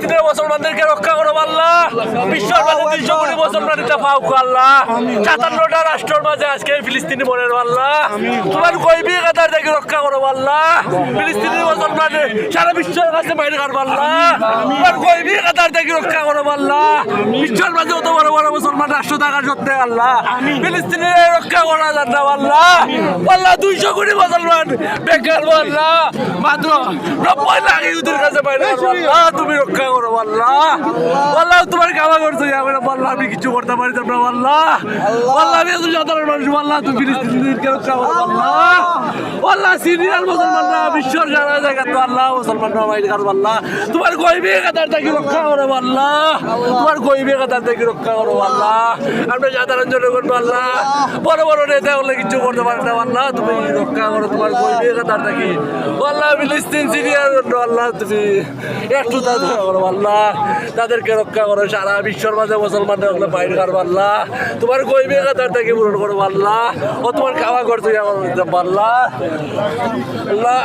ফিলিস্তিনের মুসলমানদেরকে রক্ষা করো আল্লাহ। বিশ্বের মাঝে 200 কোটি মুসলমানটা পাও আল্লাহ। 57টা রাষ্ট্রের মাঝে আজকে ফিলিস্তিনি মরে আল্লাহ। তোমার কইবি কাতার থেকে রক্ষা করো আল্লাহ। ফিলিস্তিনি মুসলমান সারা বিশ্বের কাছে বাইরে কাটবো আল্লাহ। তোমার কইবি কাতার থেকে রক্ষা করো আল্লাহ। বিশ্বের মাঝে অত বড় বড় মুসলমান রাষ্ট্র থাকার সত্ত্বে আল্লাহ ফিলিস্তিনের রক্ষা করা যান না আল্লাহ। আল্লাহ 200 কোটি মুসলমান বেকার আল্লাহ, মাত্র 90 লাখ ইহুদির কাছে বাইরে আল্লাহ তুমি রক্ষা করো আল্লাহ। আল্লাহ তোমার কামা করছো আল্লাহ, আমি কিছু করতে পারতাম না আল্লাহ। আল্লাহ আমি এত সাধারণ মানুষ আল্লাহ, তুমি ফিলিস্তিনিদেরকে রক্ষা করো আল্লাহ। আল্লাহ সিরিয়াল মুসলমানরা বিশ্বের সারা জায়গা তো আল্লাহ মুসলমানরা বাইরে কাটবো আল্লাহ। তোমার গইবে কাতার থেকে রক্ষা করো আল্লাহ। তোমার গইবে কাতার থেকে রক্ষা করো আল্লাহ। আমরা সাধারণ জনগণ আল্লাহ, বড় বড় নেতা হলে কিছু করতে পারে না আল্লাহ, তুমি রক্ষা করো। তোমার গইবে কাতার থেকে আল্লাহ ফিলিস্তিন সিরিয়ার জন্য আল্লাহ তুমি একটু তাদের করো আল্লাহ, তাদেরকে রক্ষা করো। সারা বিশ্বর মাঝে মুসলমানদের বাইরে কাটবো আল্লাহ। তোমার গইবে কাতার থেকে পূরণ করো আল্লাহ। ও তোমার খাওয়া করছো আল্লাহ আল্লাহ।